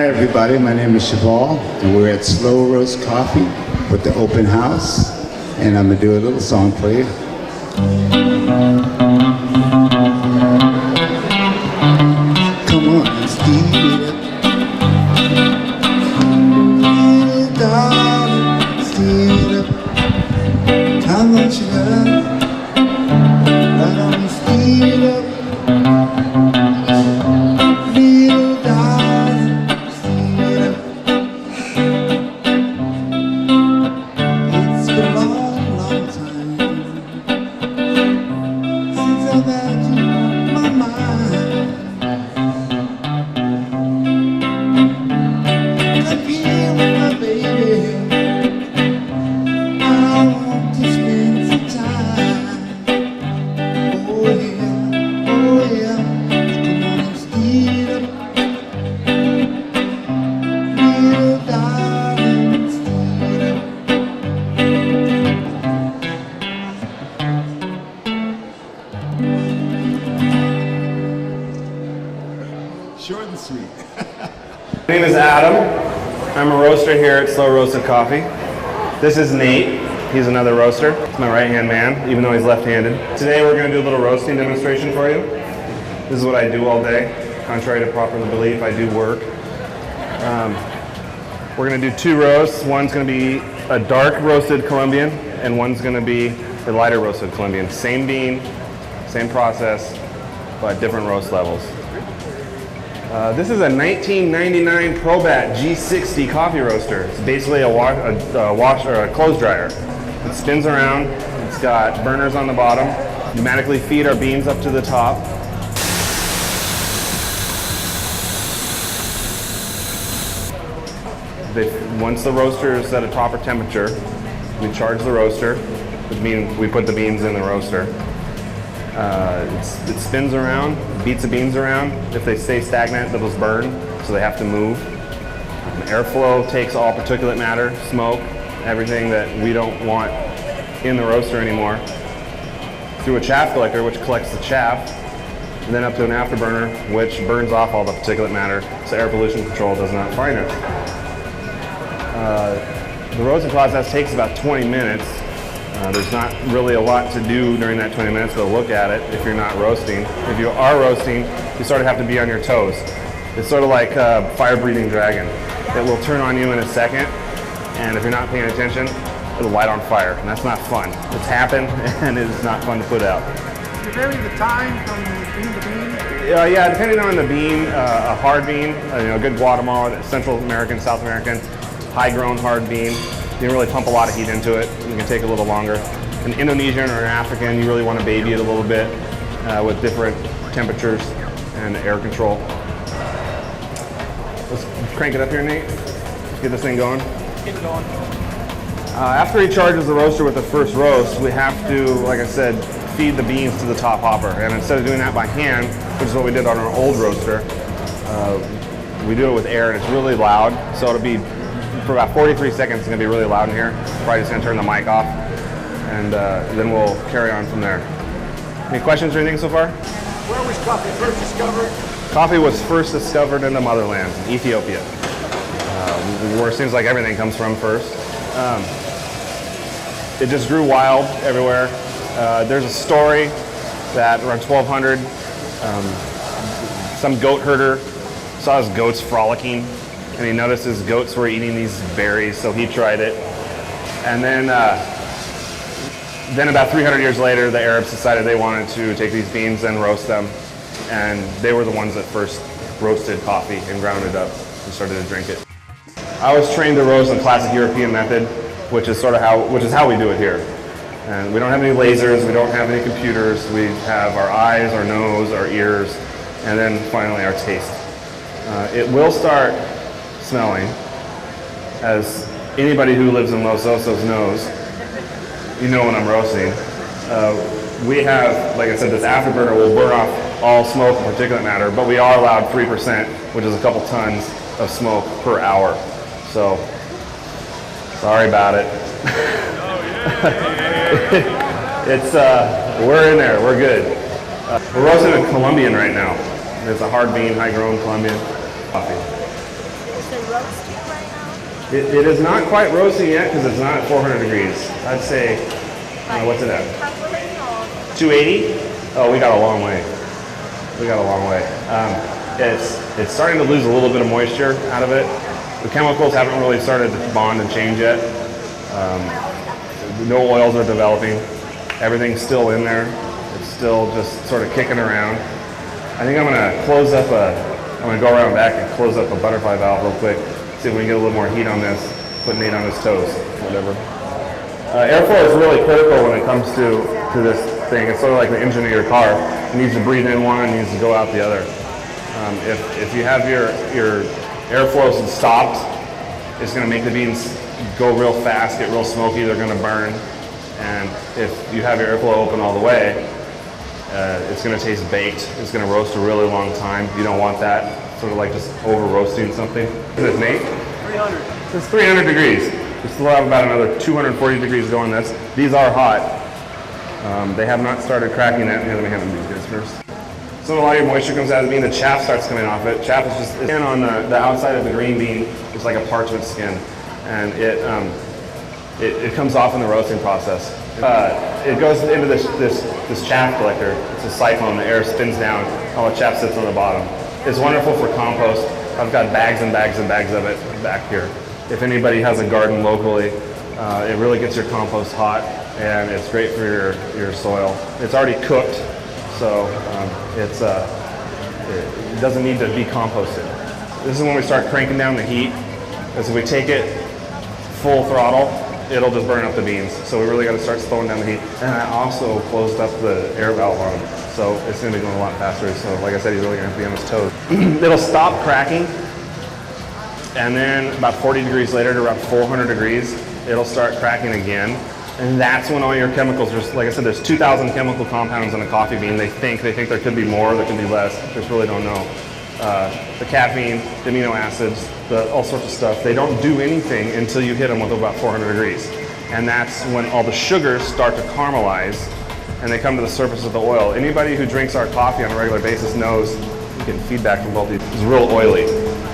Hi everybody, my name is Cheval, and we're at SLO Roast Coffee with the open house, and I'm gonna do a little song for you. Come on, let's eat it. Darling, steal it. How much you love? Why don't you steal it? Short and sweet. My name is Adam. I'm a roaster here at SLO Roasted Coffee. This is Nate. He's another roaster. He's my right-hand man, even though he's left-handed. Today we're going to do a little roasting demonstration for you. This is what I do all day. Contrary to popular belief, I do work. We're going to do two roasts. One's going to be a dark roasted Colombian, and one's going to be the lighter roasted Colombian. Same bean, same process, but different roast levels. This is a 1999 Probat G60 coffee roaster. It's basically a clothes dryer. It spins around. It's got burners on the bottom. Pneumatically feed our beans up to the top. Once the roaster is at a proper temperature, we charge the roaster, which means we put the beans in the roaster. It spins around, beats the beans around. If they stay stagnant, they'll just burn, so they have to move. Airflow takes all particulate matter, smoke, everything that we don't want in the roaster anymore, through a chaff collector, which collects the chaff, and then up to an afterburner, which burns off all the particulate matter, so air pollution control does not find it. The roasting process takes about 20 minutes. There's not really a lot to do during that 20 minutes but look at it if you're not roasting. If you are roasting, you sort of have to be on your toes. It's sort of like a fire-breathing dragon. It will turn on you in a second, and if you're not paying attention, it'll light on fire, and that's not fun. It's happened, and it's not fun to put out. You vary the time from bean to bean? Yeah, depending on the bean, a hard bean, a good Guatemala, Central American, South American, high-grown hard bean. You can really pump a lot of heat into it. You can take a little longer. An Indonesian or an African, you really want to baby it a little bit with different temperatures and air control. Let's crank it up here, Nate. Let's get this thing going. Get it going. After he charges the roaster with the first roast, we have to, like I said, feed the beans to the top hopper. And instead of doing that by hand, which is what we did on our old roaster, we do it with air, and it's really loud. So it'll be, for about 43 seconds, it's going to be really loud in here. Probably just going to turn the mic off, and then we'll carry on from there. Any questions or anything so far? Where was coffee first discovered? Coffee was first discovered in the motherland, Ethiopia, where it seems like everything comes from first. It just grew wild everywhere. There's a story that around 1200, some goat herder saw his goats frolicking, and he noticed his goats were eating these berries, so he tried it. And then about 300 years later, the Arabs decided they wanted to take these beans and roast them, and they were the ones that first roasted coffee and ground it up and started to drink it. I was trained to roast in classic European method, which is how we do it here. And we don't have any lasers, we don't have any computers, we have our eyes, our nose, our ears, and then finally our taste. It will start smelling, as anybody who lives in Los Osos knows. You know when I'm roasting. We have, like I said, this afterburner will burn off all smoke and particulate matter, but we are allowed 3%, which is a couple tons of smoke per hour. So, sorry about it. We're in there, we're good. We're roasting a Colombian right now. It's a hard bean, high grown Colombian coffee. It is not quite roasting yet because it's not at 400 degrees. I'd say, what's it at? 280? Oh, we got a long way. We got a long way. It's starting to lose a little bit of moisture out of it. The chemicals haven't really started to bond and change yet. No oils are developing. Everything's still in there. It's still just sort of kicking around. I think I'm gonna I'm gonna go around back and close up a butterfly valve real quick, see if we can get a little more heat on this, put Nate on his toes, whatever. Airflow is really critical when it comes to this thing. It's sort of like the engine of your car. It needs to breathe in one, it needs to go out the other. If you have your airflow stopped, it's gonna make the beans go real fast, get real smoky, they're gonna burn. And if you have your airflow open all the way, it's going to taste baked. It's going to roast a really long time. You don't want that. Sort of like just over roasting something. Is it, Nate? 300. It's 300 degrees. We still have about another 240 degrees going this. These are hot. They have not started cracking yet. Here, let me have them do this first. So a lot of your moisture comes out of the bean. The chaff starts coming off it. Chaff is just skin on the outside of the green bean. It's like a parchment skin. And it comes off in the roasting process. It goes into this chaff collector. It's a siphon. The air spins down. All the chaff sits on the bottom. It's wonderful for compost. I've got bags and bags and bags of it back here. If anybody has a garden locally, it really gets your compost hot, and it's great for your soil. It's already cooked, so it doesn't need to be composted. This is when we start cranking down the heat. Because if we take it full throttle, it'll just burn up the beans. So we really got to start slowing down the heat. And I also closed up the air valve on him. So it's going to be going a lot faster. So like I said, he's really going to have to be on his toes. It'll stop cracking. And then about 40 degrees later to around 400 degrees, it'll start cracking again. And that's when all your chemicals, like I said, there's 2,000 chemical compounds in a coffee bean. They think there could be more, there could be less. They just really don't know. The caffeine, the amino acids, all sorts of stuff. They don't do anything until you hit them with about 400 degrees. And that's when all the sugars start to caramelize and they come to the surface of the oil. Anybody who drinks our coffee on a regular basis knows, you get feedback from both these, it's real oily.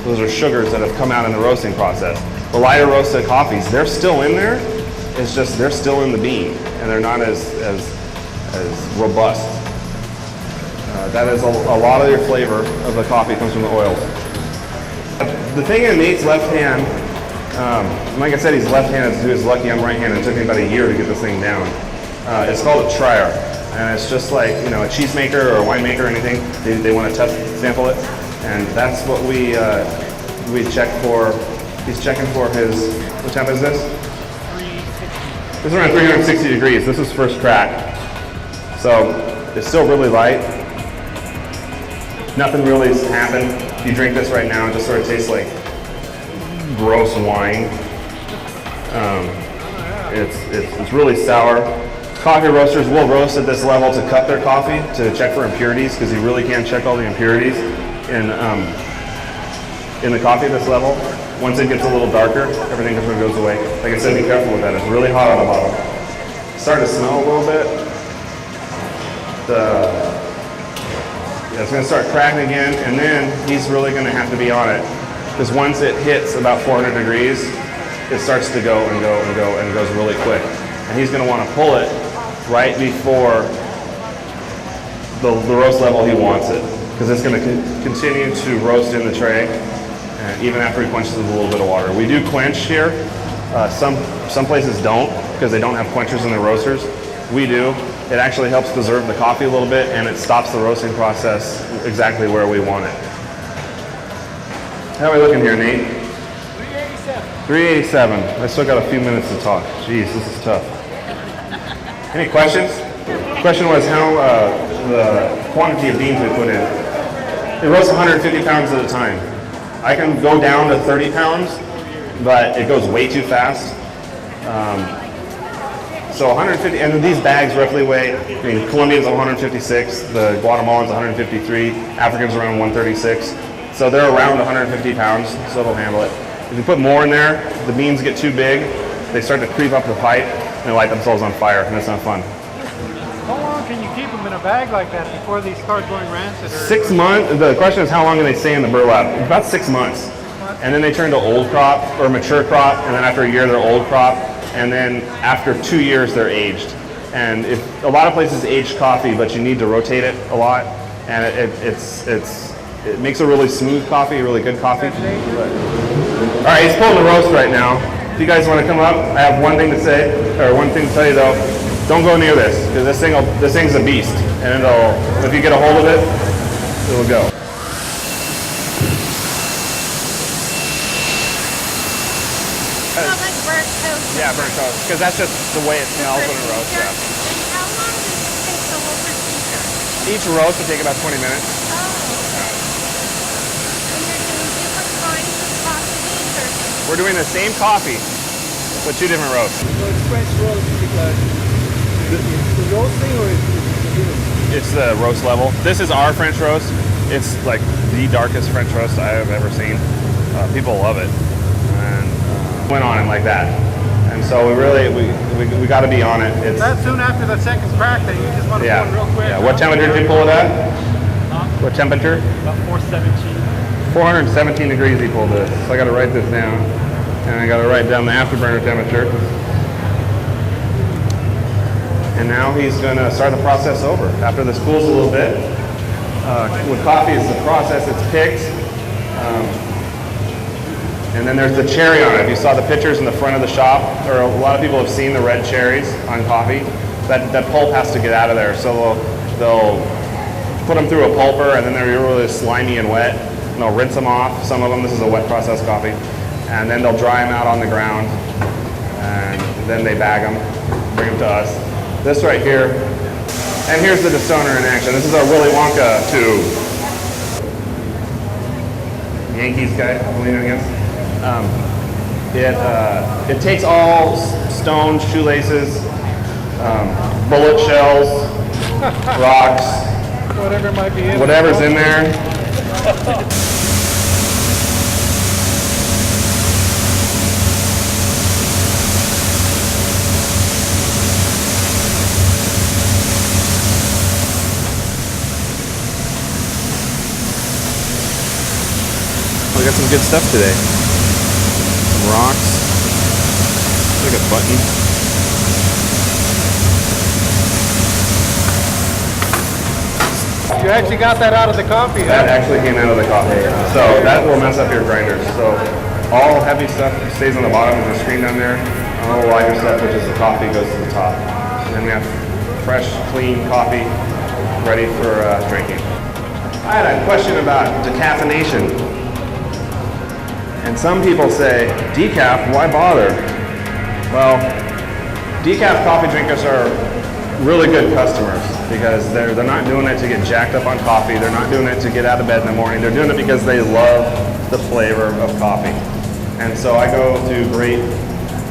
Those are sugars that have come out in the roasting process. The lighter roasted coffees, they're still in there. It's just they're still in the bean and they're not as robust. That is a lot of your flavor of the coffee comes from the oils. The thing in Nate's left hand, like I said, he's left-handed, so he was lucky I'm right-handed. It took me about a year to get this thing down. It's called a trier, and it's just like a cheesemaker or a winemaker or anything. They want to test sample it, and that's what we check for. He's checking for his. What temp is this? 360. This is around 360 degrees. This is first crack, so it's still really light. Nothing really has happened. If you drink this right now, it just sort of tastes like gross wine. It's really sour. Coffee roasters will roast at this level to cut their coffee to check for impurities, because you really can't check all the impurities in the coffee at this level. Once it gets a little darker, everything just goes away. Like I said, be careful with that. It's really hot on the bottom. It's starting to smell a little bit. It's going to start cracking again, and then he's really going to have to be on it, because once it hits about 400 degrees, it starts to go and go and go, and it goes really quick. And he's going to want to pull it right before the roast level he wants it, because it's going to continue to roast in the tray, and even after he quenches it with a little bit of water. We do quench here. Some places don't, because they don't have quenchers in their roasters. We do. It actually helps preserve the coffee a little bit, and it stops the roasting process exactly where we want it. How are we looking here, Nate? 387. 387. I still got a few minutes to talk. Jeez, this is tough. Any questions? The question was how the quantity of beans we put in. It roasts 150 pounds at a time. I can go down to 30 pounds, but it goes way too fast. So 150, and these bags roughly weigh, Colombians 156, the Guatemalans 153, Africans around 136. So they're around 150 pounds, so they'll handle it. If you put more in there, the beans get too big, they start to creep up the pipe, and they light themselves on fire, and it's not fun. How long can you keep them in a bag like that before they start going rancid? 6 months, the question is how long can they stay in the burlap? About 6 months. and then they turn to old crop or mature crop, and then after a year they're old crop, and then after 2 years they're aged. And if a lot of places age coffee, but you need to rotate it a lot, and it makes a really smooth coffee, a really good coffee. All right, he's pulling the roast right now. If you guys want to come up, I have one thing to say, or one thing to tell you though. Don't go near this, because this thing's a beast, and if you get a hold of it, it'll go. Like burnt toast. Yeah, burnt toast, because that's just the way it smells when it roasts. Yeah. And how long does it take the whole procedure? Each roast will take about 20 minutes. Oh. And you're doing different kinds of coffee beans, or We're doing the same coffee with 2 different roasts. So it's French roast because the roasting or is it? It's the roast level. This is our French roast. It's like the darkest French roast I have ever seen. People love it, and went on it like that. And so we got to be on it. It's That soon after the second crack, then you just want to pull it real quick. Yeah. What temperature did you pull it at? What temperature? About 417. 417 degrees he pulled this. So I got to write this down, and I got to write down the afterburner temperature. And now he's going to start the process over. After this cools a little bit, with coffee, it's the process. It's picked, and then there's the cherry on it. If you saw the pictures in the front of the shop, or a lot of people have seen the red cherries on coffee. That pulp has to get out of there. So they'll put them through a pulper, and then they're really slimy and wet. And they'll rinse them off. Some of them, this is a wet process coffee, and then they'll dry them out on the ground, and then they bag them, bring them to us. This right here, and here's the destoner in action. This is our Willy Wonka tube. Yankees guy I'm leaning against. It takes all stones, shoelaces, bullet shells, rocks, Whatever might be in whatever's in there. We got some good stuff today. Some rocks. Like a button. You actually got that out of the coffee, That huh? actually came out of the coffee. So that will mess up your grinders. So all heavy stuff stays on the bottom of the screen down there. All the lighter stuff, which is the coffee, goes to the top. And then we have fresh, clean coffee ready for drinking. I had a question about decaffeination. And some people say, decaf, why bother? Well, decaf coffee drinkers are really good customers because they're not doing it to get jacked up on coffee. They're not doing it to get out of bed in the morning. They're doing it because they love the flavor of coffee. And so I go to great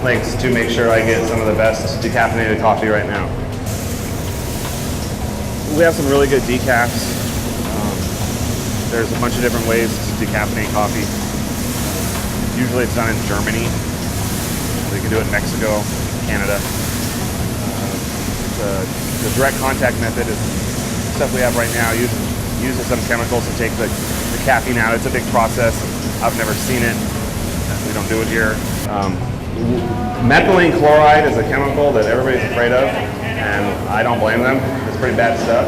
lengths to make sure I get some of the best decaffeinated coffee right now. We have some really good decafs. There's a bunch of different ways to decaffeinate coffee. Usually it's done in Germany. You can do it in Mexico, Canada. The direct contact method is stuff we have right now. Uses some chemicals to take the caffeine out. It's a big process. I've never seen it. We don't do it here. Methylene chloride is a chemical that everybody's afraid of, and I don't blame them. It's pretty bad stuff.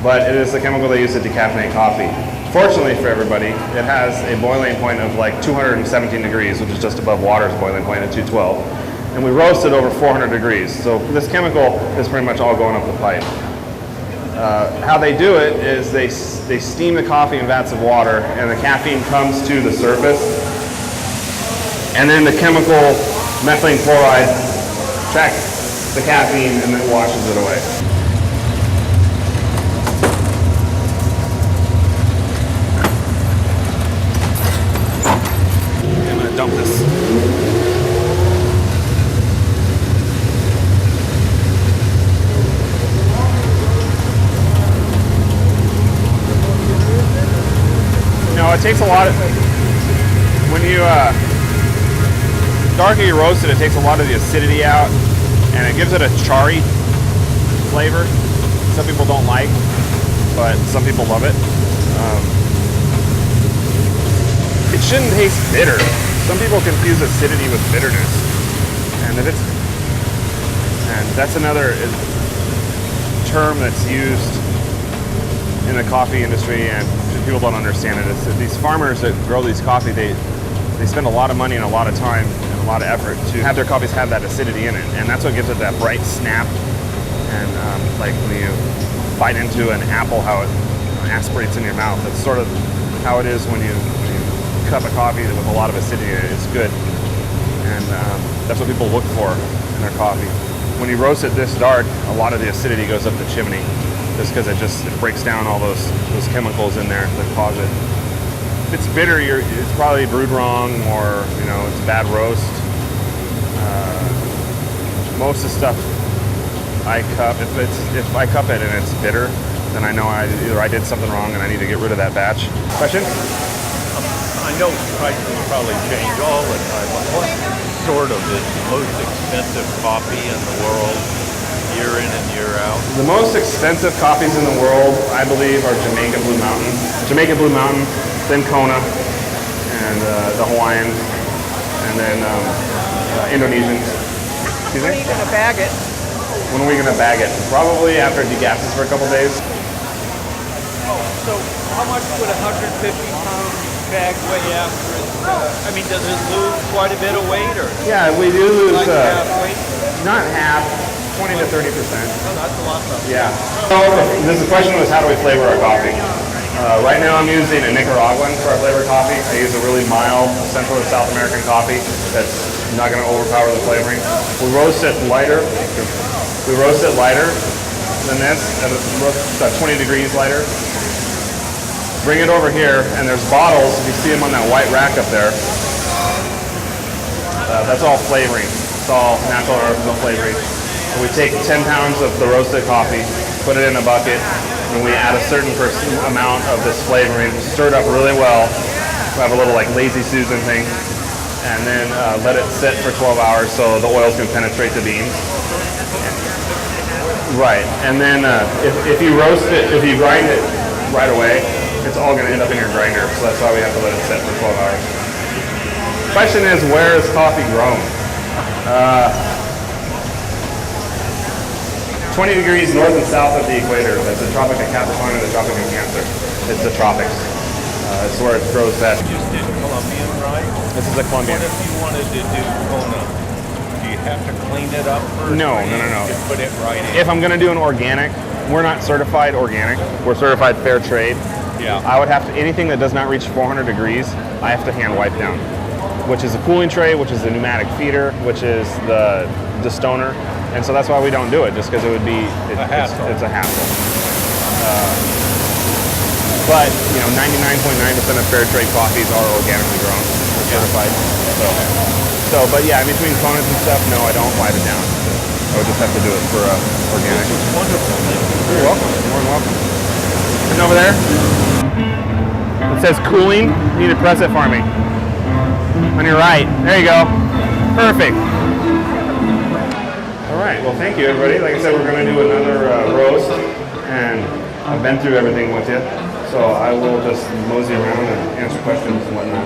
But it is the chemical they use to decaffeinate coffee. Fortunately for everybody, it has a boiling point of like 217 degrees, which is just above water's boiling point at 212. And we roast it over 400 degrees. So this chemical is pretty much all going up the pipe. How they do it is they steam the coffee in vats of water, and the caffeine comes to the surface. And then the chemical methylene chloride tracks the caffeine and then washes it away. I'm gonna dump this. No, it takes a lot of, when you, darker you roast it takes a lot of the acidity out, and it gives it a charry flavor. Some people don't like, but some people love it. shouldn't taste bitter. Some people confuse acidity with bitterness. And that's another term that's used in the coffee industry, and people don't understand it. It's that these farmers that grow these coffee, they spend a lot of money and a lot of time and a lot of effort to have their coffees have that acidity in it, and that's what gives it that bright snap. And like when you bite into an apple, how it aspirates in your mouth. That's sort of how it is when you cup of coffee with a lot of acidity in it. It's good, and that's what people look for in their coffee. When you roast it this dark, a lot of the acidity goes up the chimney, just because it breaks down all those chemicals in there that cause it. If it's bitter, it's probably brewed wrong, or it's a bad roast. Most of the stuff I cup, if I cup it and it's bitter, then I know either I did something wrong and I need to get rid of that batch. Question? I know prices probably change all the time, but what sort of is the most expensive coffee in the world, year in and year out? The most expensive coffees in the world, I believe, are Jamaican Blue Mountain. Jamaican Blue Mountain, then Kona, and the Hawaiian, and then Indonesian. Excuse me? When are you going to bag it? When are we going to bag it? Probably after it degases for a couple days. So how much would a 150-pound bag weigh after it? Does it lose quite a bit of weight, or? Yeah, we do lose, like half weight? not half, 20 to 30%. Oh, that's a lot though. Yeah. So the question was, how do we flavor our coffee? Right now I'm using a Nicaraguan for our flavored coffee. I use a really mild Central or South American coffee that's not going to overpower the flavoring. We roast it lighter. We roast it lighter than this, at about 20 degrees lighter. Bring it over here, and there's bottles, if you see them on that white rack up there. That's all flavoring. It's all natural artificial flavoring. And we take 10 pounds of the roasted coffee, put it in a bucket, and we add a certain amount of this flavoring, stir it up really well. We have a little like lazy Susan thing, and then let it sit for 12 hours so the oils can penetrate the beans. Right, and then if you roast it, if you grind it right away, it's all going to end up in your grinder, so that's why we have to let it sit for 12 hours. Question is, where is coffee grown? 20 degrees north and south of the equator. That's the Tropic of Capricorn and the Tropic of Cancer. It's the tropics. It's where it grows best. You just did Colombian, right? This is a Colombian. What if you wanted to do Kona? Do you have to clean it up first? No. Just put it right in. If I'm going to do an organic, we're not certified organic. We're certified fair trade. Yeah. I would have to, anything that does not reach 400 degrees, I have to hand wipe down, which is a cooling tray, which is a pneumatic feeder, which is the stoner. And so that's why we don't do it, just because it would be a hassle. It's a hassle. But 99.9% of fair trade coffees are organically grown or certified. But yeah, in between Konas and stuff, no, I don't wipe it down. I would just have to do it for organic. This is wonderful. You're welcome. You're more than welcome. And over there, it says cooling. You need to press it for me. On your right. There you go. Perfect. All right. Well, thank you, everybody. Like I said, we're going to do another roast, and I've been through everything with you, so I will just mosey around and answer questions and whatnot.